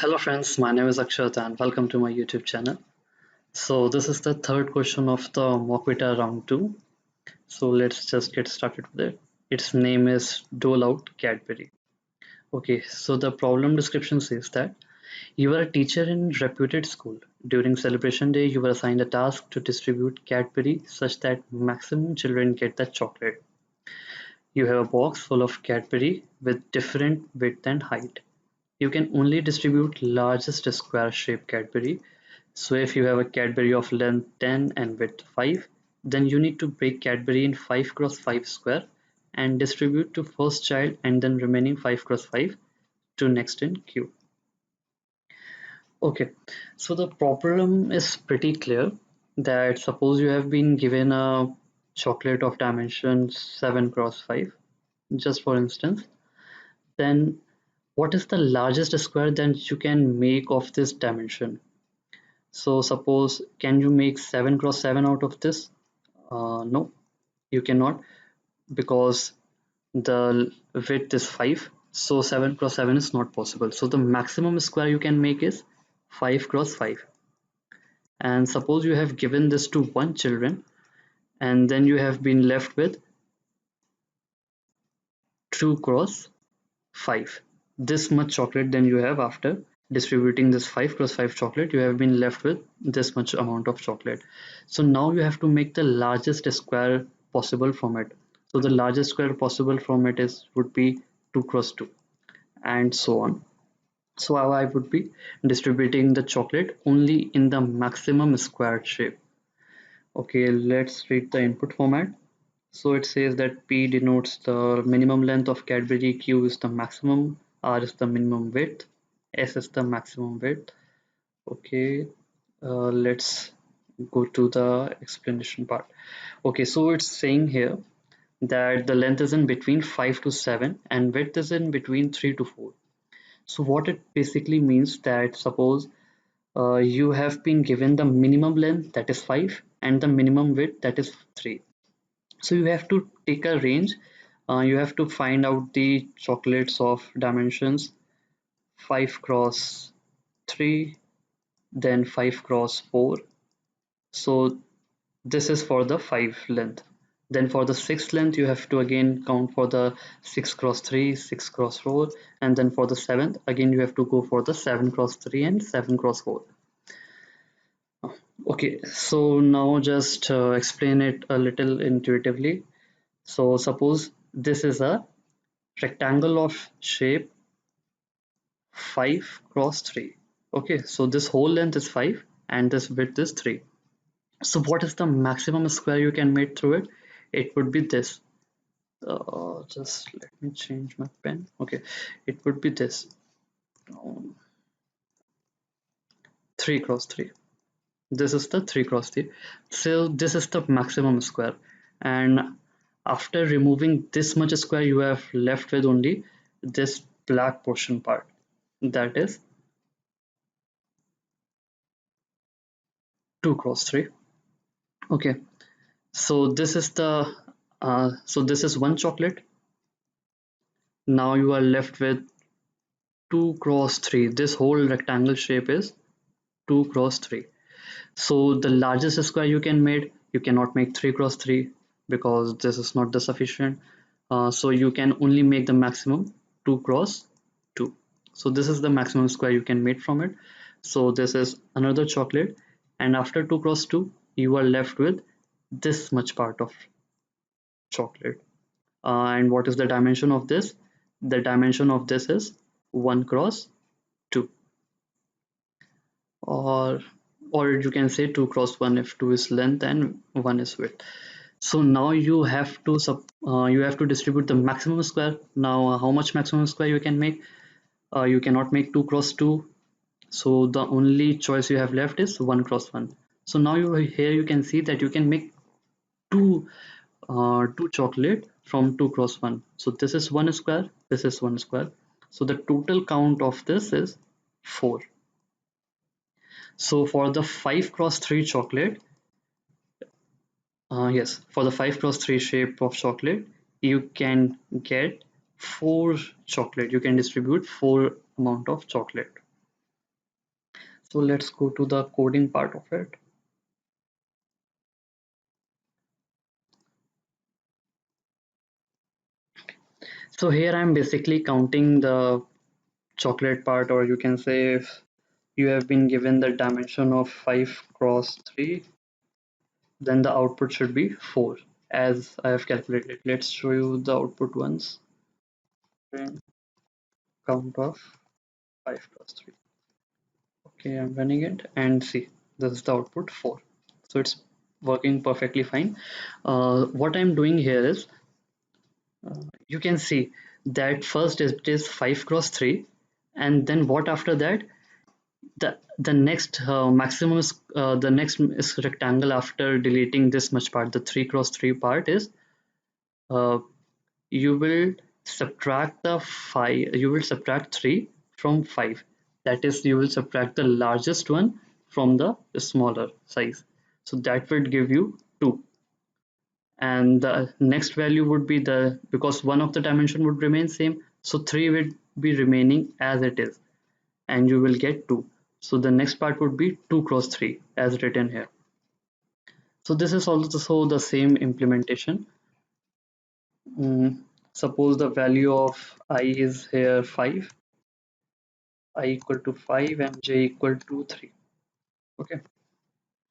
Hello friends, my name is Akshat and welcome to my YouTube channel. So this is the third question of the Mockvita Round 2. So let's just get started with it. Its name is Dole Out Cadbury. Okay, so the problem description says that you are a teacher in reputed school. During celebration day, you were assigned a task to distribute Cadbury such that maximum children get the chocolate. You have a box full of Cadbury with different width and height. You can only distribute largest square shaped Cadbury. So if you have a Cadbury of length 10 and width 5, then you need to break Cadbury in 5 cross 5 square and distribute to first child and then remaining 5 cross 5 to next in queue. Okay, so the problem is pretty clear that suppose you have been given a chocolate of dimension 7 cross 5, just for instance, then what is the largest square that you can make of this dimension? So suppose, can you make 7 cross 7 out of this? No, you cannot, because the width is 5. So 7 cross 7 is not possible. So the maximum square you can make is 5 cross 5. And suppose you have given this to one children and then you have been left with 2 cross 5. This much chocolate then you have after distributing this 5 cross 5 chocolate, you have been left with this much amount of chocolate. So now you have to make the largest square possible from it. So the largest square possible from it is would be 2 cross 2 and so on. So how I would be distributing the chocolate only in the maximum squared shape. Okay, let's read the input format. So it says that P denotes the minimum length of Cadbury, Q is the maximum, R is the minimum width, S is the maximum width. Okay, let's go to the explanation part. Okay, so it's saying here that the length is in between 5 to 7 and width is in between 3 to 4. So what it basically means that suppose you have been given the minimum length that is 5 and the minimum width that is 3. So you have to take a range. You have to find out the chocolates of dimensions 5 cross 3, then 5 cross 4. So this is for the 5 length. Then for the 6th length, you have to again count for the 6 cross 3, 6 cross 4, and then for the 7th, again you have to go for the 7 cross 3 and 7 cross 4. Okay, so now just explain it a little intuitively. So suppose this is a rectangle of shape 5 cross 3. Okay, so this whole length is 5 and this width is 3. So what is the maximum square you can make through it? It would be this. Just let me change my pen. Okay, it would be this. 3 cross 3. This is the 3 cross 3. So this is the maximum square. And after removing this much square, you have left with only this black portion part. That is 2 cross 3. Okay, so this is the this is one chocolate. Now you are left with 2 cross 3. This whole rectangle shape is 2 cross 3. So the largest square you can make, you cannot make 3 cross 3 because this is not the sufficient. So you can only make the maximum 2 cross 2. So this is the maximum square you can make from it. So this is another chocolate, and after 2 cross 2 you are left with this much part of chocolate. And what is the dimension of this? The dimension of this is 1 cross 2, or you can say 2 cross 1 if 2 is length and 1 is width. So now you have to distribute the maximum square. Now how much maximum square you can make? You cannot make 2 cross 2, so the only choice you have left is 1 cross 1. So now here you can see that you can make two chocolate from 2 cross 1. So this is 1 square, this is 1 square. So the total count of this is 4. So for the 5 cross 3 chocolate, yes, for the 5 cross 3 shape of chocolate, you can get 4 chocolate. You can distribute 4 amount of chocolate. So let's go to the coding part of it. So here I'm basically counting the chocolate part, or you can say if you have been given the dimension of 5 cross 3, then the output should be 4 as I have calculated. Let's show you the output once. Print count of 5 cross 3. Okay, I'm running it and see, this is the output 4. So it's working perfectly fine. What I'm doing here is, you can see that first it is 5 cross 3, and then what after that, the next maximum is the next is rectangle after deleting this much part, the 3 cross 3 part is, uh, you will subtract the 5, you will subtract 3 from 5, that is you will subtract the largest one from the smaller size, so that would give you 2, and the next value would be the, because one of the dimension would remain same, so 3 would be remaining as it is, and you will get 2. So the next part would be 2 cross 3 as written here. So this is also the same implementation. Suppose the value of I is here 5, I equal to 5 and j equal to 3. Okay.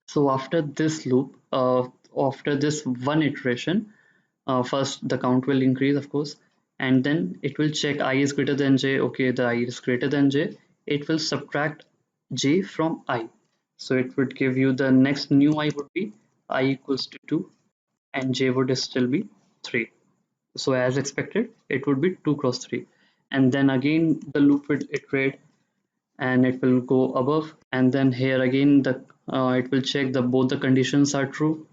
So after this loop, after this one iteration, first the count will increase, of course, and then it will check I is greater than j. Okay, the I is greater than j. It will subtract j from I. So it would give you the next new I would be I equals to 2 and j would still be 3. So as expected, it would be 2 cross 3. And then again the loop will iterate and it will go above, and then here again the it will check the both the conditions are true.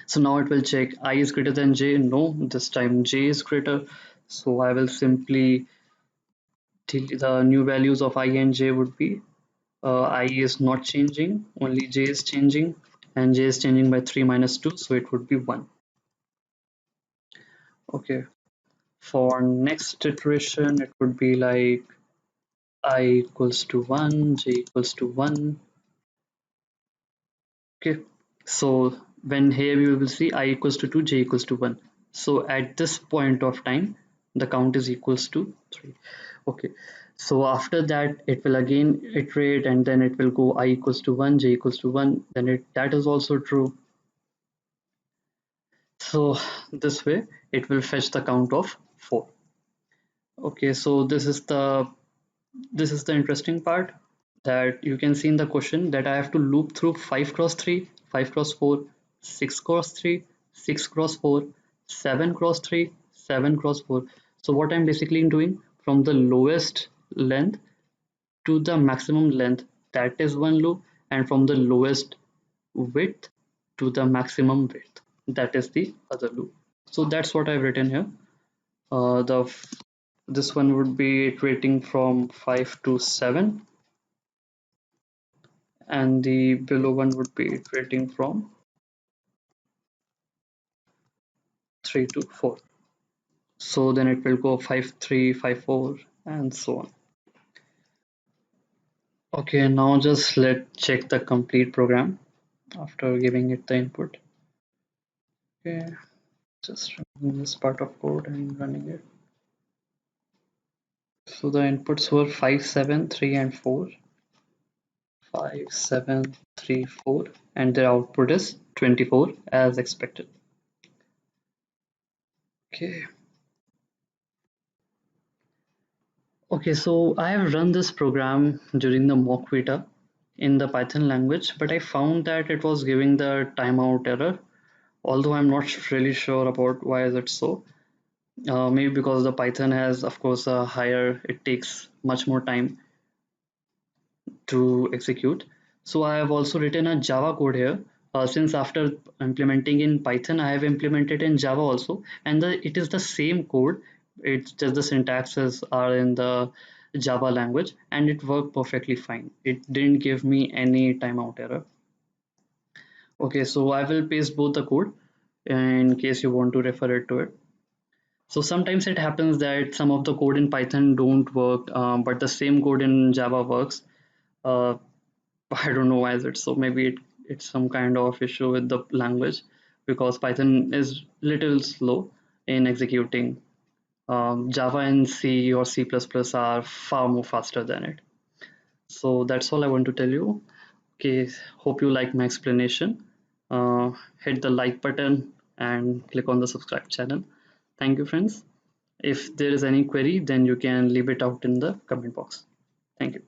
So now it will check I is greater than j. No, this time j is greater. So I will simply the new values of I and j would be, I is not changing, only j is changing, and j is changing by 3 minus 2, so it would be 1. Okay, for next iteration, it would be like I equals to 1, j equals to 1. Okay, so when here we will see I equals to 2, j equals to 1. So at this point of time, the count is equals to 3. Okay, so after that, it will again iterate and then it will go I equals to 1, j equals to 1. Then that is also true. So this way, it will fetch the count of 4. Okay, so this is the interesting part, that you can see in the question that I have to loop through 5 cross 3, 5 cross 4, 6 cross 3, 6 cross 4, 7 cross 3, 7 cross 4. So what I'm basically doing, from the lowest length to the maximum length, that is one loop, and from the lowest width to the maximum width, that is the other loop. So that's what I've written here. The This one would be iterating from 5 to 7, and the below one would be iterating from 3 to 4. So then it will go 5 3 5 4 and so on. Okay, now just let's check the complete program after giving it the input. Okay, just running this part of code and running it. So the inputs were 5 7 3 and 4, 5 7 3 4, and the output is 24 as expected. Okay. Okay, so I have run this program during the Mockvita in the Python language, but I found that it was giving the timeout error, although I'm not really sure about why is it so. Maybe because the Python has, of course, a higher, it takes much more time to execute. So I have also written a Java code here. Since after implementing in Python, I have implemented in Java also, and it is the same code. It's just the syntaxes are in the Java language, and it worked perfectly fine. It didn't give me any timeout error. Okay, so I will paste both the code in case you want to refer it to it. So sometimes it happens that some of the code in Python don't work, but the same code in Java works. Uh, I don't know why is it so. Maybe it's some kind of issue with the language, because Python is little slow in executing. Java and C or C++ are far more faster than it. So that's all I want to tell you. Okay, hope you like my explanation. Hit the like button and click on the subscribe channel. Thank you, friends. If there is any query, then you can leave it out in the comment box. Thank you.